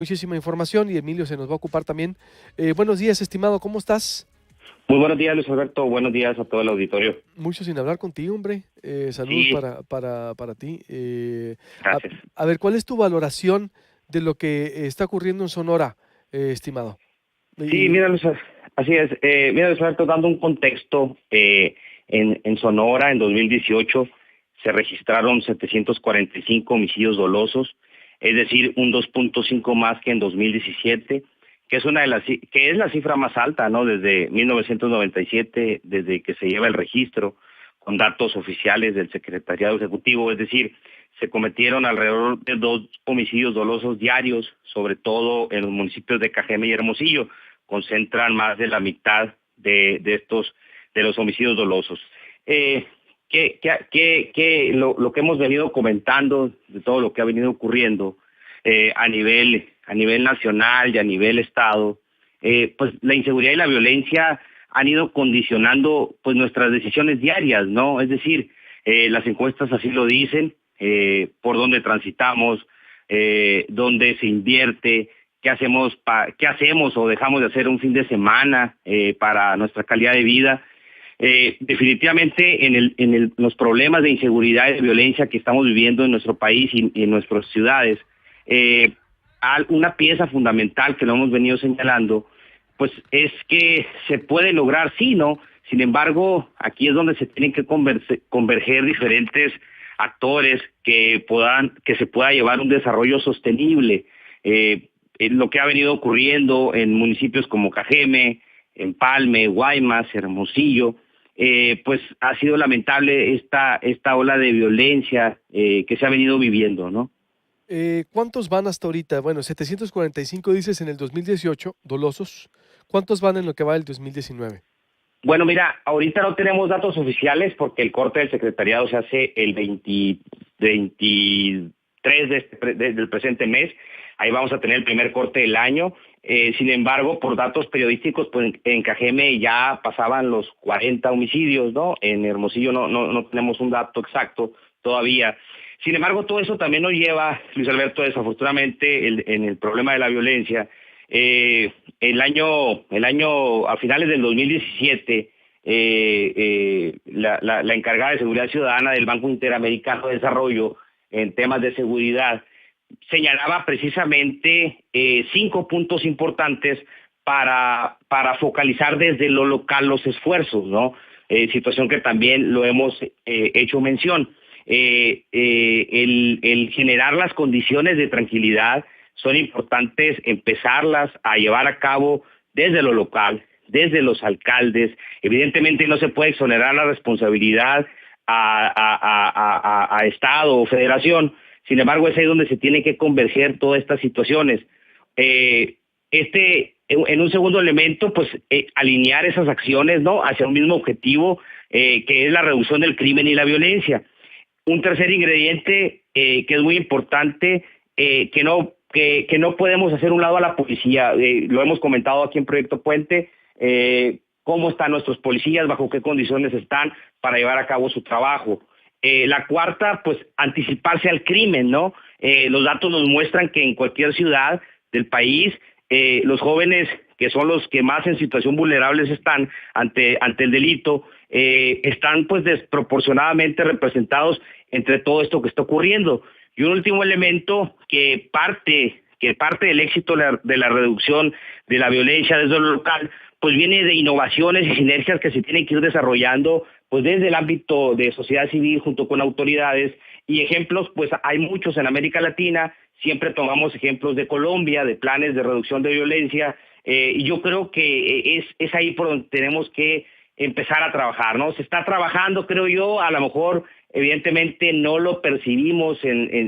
Muchísima información y Emilio se nos va a ocupar también. Buenos días, estimado, ¿cómo estás? Muy buenos días, Luis Alberto. Buenos días a todo el auditorio. Mucho sin hablar contigo, hombre. Saludos Sí, para ti. A, gracias. a ver, ¿cuál es tu valoración de lo que está ocurriendo en Sonora, estimado? Sí, Y, mira, así es. Mira, Luis Alberto, dando un contexto, en Sonora en 2018 se registraron 745 homicidios dolosos, es decir, un 2.5 más que en 2017, que es que es la cifra más alta, ¿no? Desde 1997, desde que se lleva el registro con datos oficiales del Secretariado Ejecutivo, es decir, se cometieron alrededor de 2 homicidios dolosos diarios, sobre todo en los municipios de Cajeme y Hermosillo, concentran más de la mitad de los homicidios dolosos. Eh, lo que hemos venido comentando de todo lo que ha venido ocurriendo a nivel nacional y a nivel estado, pues la inseguridad y la violencia han ido condicionando pues nuestras decisiones diarias, ¿no? Es decir, las encuestas así lo dicen, por dónde transitamos, dónde se invierte, qué hacemos o dejamos de hacer un fin de semana para nuestra calidad de vida. Definitivamente los problemas de inseguridad y de violencia que estamos viviendo en nuestro país y en nuestras ciudades, eh, una pieza fundamental que lo hemos venido señalando, pues es que se puede lograr, sí, ¿no? Sin embargo, aquí es donde se tienen que converger diferentes actores que se pueda llevar un desarrollo sostenible. Lo que ha venido ocurriendo en municipios como Cajeme, Empalme, Guaymas, Hermosillo, pues ha sido lamentable esta ola de violencia que se ha venido viviendo, ¿no? ¿Cuántos van hasta ahorita? Bueno, 745 dices en el 2018, dolosos. ¿Cuántos van en lo que va del 2019? Bueno, mira, ahorita no tenemos datos oficiales porque el corte del secretariado se hace el 23 del presente mes. Ahí vamos a tener el primer corte del año. Sin embargo, por datos periodísticos, pues en Cajeme ya pasaban los 40 homicidios, ¿no? En Hermosillo no tenemos un dato exacto todavía. Sin embargo, todo eso también nos lleva, Luis Alberto, desafortunadamente, en el problema de la violencia. A finales del 2017, la encargada de seguridad ciudadana del Banco Interamericano de Desarrollo en temas de seguridad señalaba precisamente 5 puntos importantes para focalizar desde lo local los esfuerzos, ¿no? Situación que también lo hemos hecho mención. El generar las condiciones de tranquilidad son importantes, empezarlas a llevar a cabo desde lo local, desde los alcaldes. Evidentemente no se puede exonerar la responsabilidad a Estado o Federación. Sin embargo, es ahí donde se tienen que converger todas estas situaciones. En un segundo elemento, pues alinear esas acciones, ¿no?, hacia un mismo objetivo, que es la reducción del crimen y la violencia. Un tercer ingrediente que es muy importante, que no podemos hacer un lado a la policía. Lo hemos comentado aquí en Proyecto Puente, cómo están nuestros policías, bajo qué condiciones están para llevar a cabo su trabajo. La cuarta, pues anticiparse al crimen, ¿no? Los datos nos muestran que en cualquier ciudad del país, los jóvenes, que son los que más en situación vulnerables están ante el delito, están pues desproporcionadamente representados entre todo esto que está ocurriendo. Y un último elemento que parte del éxito de la reducción de la violencia desde lo local, pues viene de innovaciones y sinergias que se tienen que ir desarrollando pues desde el ámbito de sociedad civil junto con autoridades, y ejemplos pues hay muchos en América Latina. Siempre tomamos ejemplos de Colombia, de planes de reducción de violencia, y yo creo que es ahí por donde tenemos que empezar a trabajar, ¿no? Se está trabajando, creo yo, a lo mejor evidentemente no lo percibimos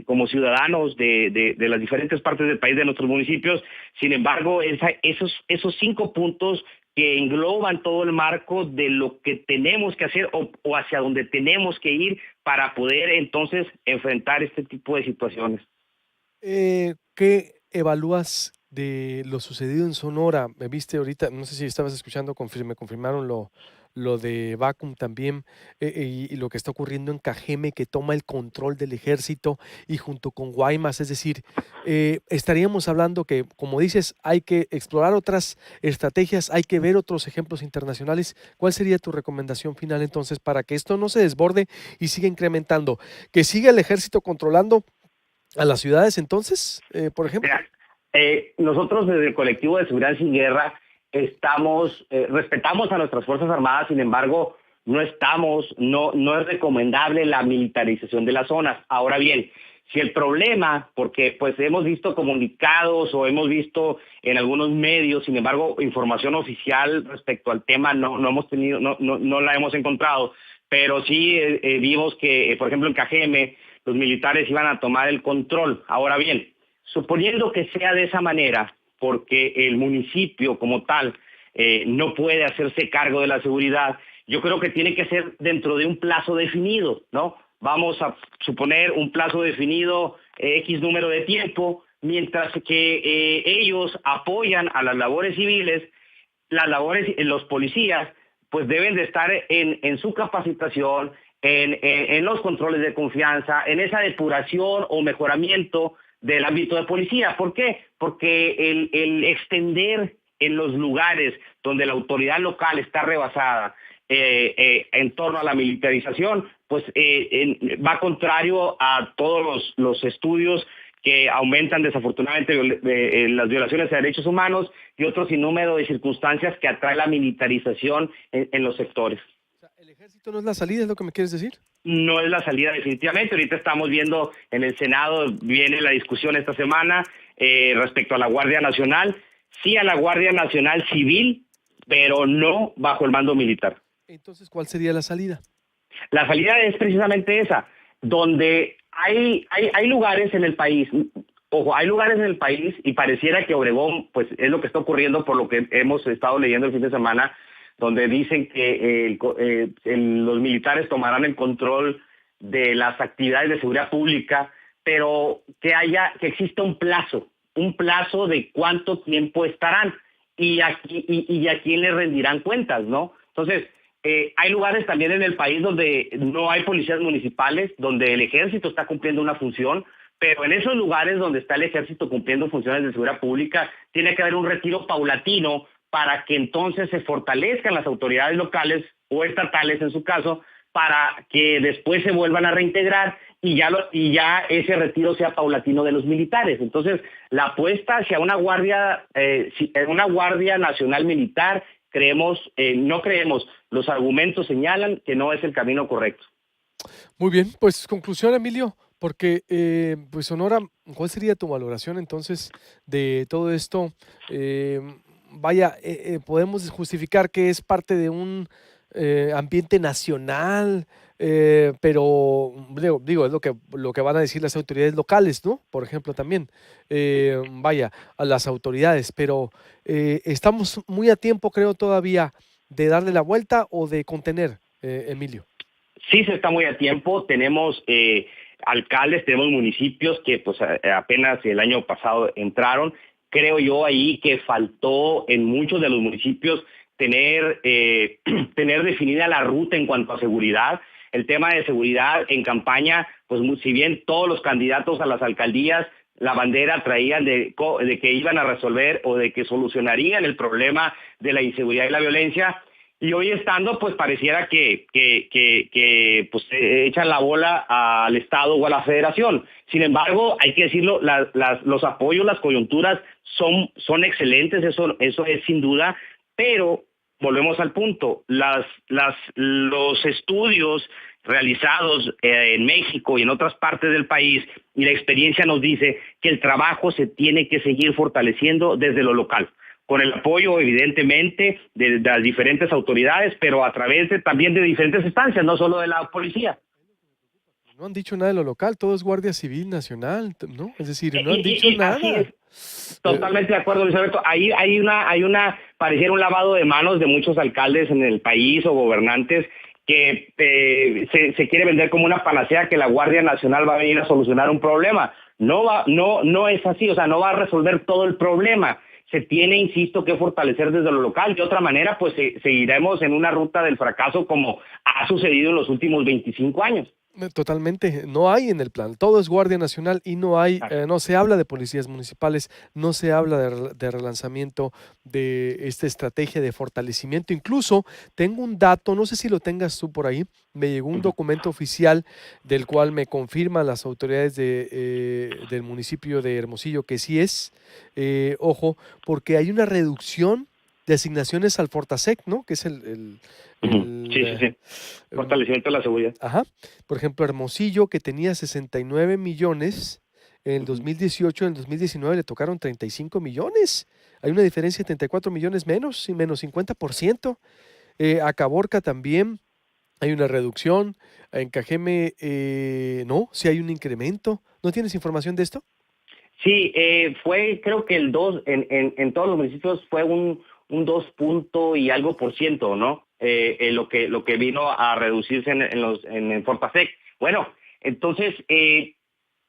como ciudadanos de las diferentes partes del país, de nuestros municipios. Sin embargo, esos 5 puntos que engloban todo el marco de lo que tenemos que hacer o hacia donde tenemos que ir para poder entonces enfrentar este tipo de situaciones. ¿Qué evalúas de lo sucedido en Sonora? Me viste ahorita, no sé si estabas escuchando, me confirmaron lo de Bacum también, y lo que está ocurriendo en Cajeme, que toma el control del ejército y junto con Guaymas, es decir, estaríamos hablando que, como dices, hay que explorar otras estrategias, hay que ver otros ejemplos internacionales. ¿Cuál sería tu recomendación final entonces para que esto no se desborde y siga incrementando? ¿Que siga el ejército controlando a las ciudades entonces, por ejemplo? Mira, nosotros desde el colectivo de Seguridad Sin Guerra respetamos a nuestras Fuerzas Armadas, sin embargo, no es recomendable la militarización de las zonas. Ahora bien, si el problema, porque pues hemos visto comunicados o hemos visto en algunos medios, sin embargo, información oficial respecto al tema no hemos tenido, no la hemos encontrado, pero sí vimos que, por ejemplo, en Cajeme, los militares iban a tomar el control. Ahora bien, suponiendo que sea de esa manera, porque el municipio como tal no puede hacerse cargo de la seguridad, yo creo que tiene que ser dentro de un plazo definido, ¿no? Vamos a suponer un plazo definido, X número de tiempo, mientras que ellos apoyan a las labores civiles, los policías, pues deben de estar en su capacitación, en los controles de confianza, en esa depuración o mejoramiento del ámbito de policía. ¿Por qué? Porque el extender en los lugares donde la autoridad local está rebasada en torno a la militarización, pues va contrario a todos los estudios que aumentan desafortunadamente las violaciones a derechos humanos y otro sinnúmero de circunstancias que atrae la militarización en los sectores. O sea, ¿el ejército no es la salida, es lo que me quieres decir? No es la salida definitivamente. Ahorita estamos viendo en el Senado, viene la discusión esta semana respecto a la Guardia Nacional. Sí a la Guardia Nacional Civil, pero no bajo el mando militar. Entonces, ¿cuál sería la salida? La salida es precisamente esa, donde hay lugares en el país, ojo, hay lugares en el país y pareciera que Obregón, pues es lo que está ocurriendo por lo que hemos estado leyendo el fin de semana, donde dicen que los militares tomarán el control de las actividades de seguridad pública, pero que exista un plazo de cuánto tiempo estarán y a quién le rendirán cuentas, ¿no? Entonces, hay lugares también en el país donde no hay policías municipales, donde el ejército está cumpliendo una función, pero en esos lugares donde está el ejército cumpliendo funciones de seguridad pública, tiene que haber un retiro paulatino para que entonces se fortalezcan las autoridades locales o estatales en su caso, para que después se vuelvan a reintegrar y ya ese retiro sea paulatino de los militares. Entonces, la apuesta hacia una guardia nacional militar, no creemos, los argumentos señalan que no es el camino correcto. Muy bien, pues conclusión, Emilio, porque pues Sonora, ¿cuál sería tu valoración entonces de todo esto? Vaya, podemos justificar que es parte de un ambiente nacional, pero digo, es lo que van a decir las autoridades locales, ¿no? Por ejemplo, también, vaya, a las autoridades, pero estamos muy a tiempo, creo, todavía de darle la vuelta o de contener, Emilio. Sí, se está muy a tiempo. Tenemos alcaldes, tenemos municipios que pues apenas el año pasado entraron. Creo yo ahí que faltó en muchos de los municipios tener definida la ruta en cuanto a seguridad. El tema de seguridad en campaña, pues si bien todos los candidatos a las alcaldías la bandera traían de que iban a resolver o de que solucionarían el problema de la inseguridad y la violencia, y hoy estando, pues pareciera que pues echan la bola al Estado o a la Federación. Sin embargo, hay que decirlo, los apoyos, las coyunturas son excelentes, eso es sin duda, pero volvemos al punto, los estudios realizados en México y en otras partes del país y la experiencia nos dice que el trabajo se tiene que seguir fortaleciendo desde lo local, con el apoyo evidentemente de las diferentes autoridades, pero a través también de diferentes instancias, no solo de la policía. No han dicho nada de lo local, todo es Guardia Civil Nacional, ¿no? Es decir, no han dicho nada. Así es. Totalmente de acuerdo, Luis Alberto. Ahí pareciera un lavado de manos de muchos alcaldes en el país o gobernantes que se quiere vender como una panacea que la Guardia Nacional va a venir a solucionar un problema. No es así, o sea, no va a resolver todo el problema. se tiene, insisto, que fortalecer desde lo local. De otra manera, pues seguiremos en una ruta del fracaso como ha sucedido en los últimos 25 años. Totalmente, no hay en el plan, todo es Guardia Nacional y no hay, Así. no se habla de policías municipales, no se habla de relanzamiento de esta estrategia de fortalecimiento. Incluso tengo un dato, no sé si lo tengas tú por ahí, me llegó un Ujú. documento oficial del cual me confirman las autoridades del municipio de Hermosillo que sí es, ojo, porque hay una reducción de asignaciones al Fortasec, ¿no? Que es Ujú. el, Sí, sí, sí. em, Fortalecimiento de la seguridad. ajá. Por ejemplo, Hermosillo, que tenía 69 millones en el Ujú. 2018, en el 2019 le tocaron 35 millones. Hay una diferencia de 34 millones menos, y menos 50%. A Caborca también hay una reducción. En Cajeme, no, sí hay un incremento. ¿No tienes información de esto? Sí, fue, creo que el 2 en todos los municipios fue un 2 punto y algo por ciento, ¿no? Lo que vino a reducirse en el Fortasec. Bueno, entonces,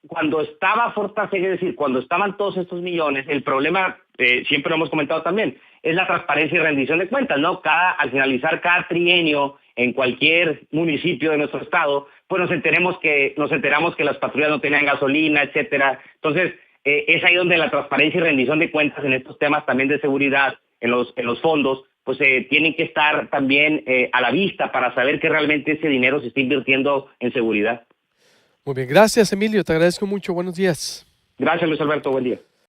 cuando estaba Fortasec, es decir, cuando estaban todos estos millones, el problema, siempre lo hemos comentado también, es la transparencia y rendición de cuentas, ¿no? Al finalizar cada trienio en cualquier municipio de nuestro estado, pues nos enteramos que las patrullas no tenían gasolina, etcétera. Entonces, es ahí donde la transparencia y rendición de cuentas en estos temas también de seguridad, en los fondos, pues tienen que estar también a la vista para saber que realmente ese dinero se está invirtiendo en seguridad. Muy bien, gracias Emilio, te agradezco mucho. Buenos días. Gracias, Luis Alberto. Buen día.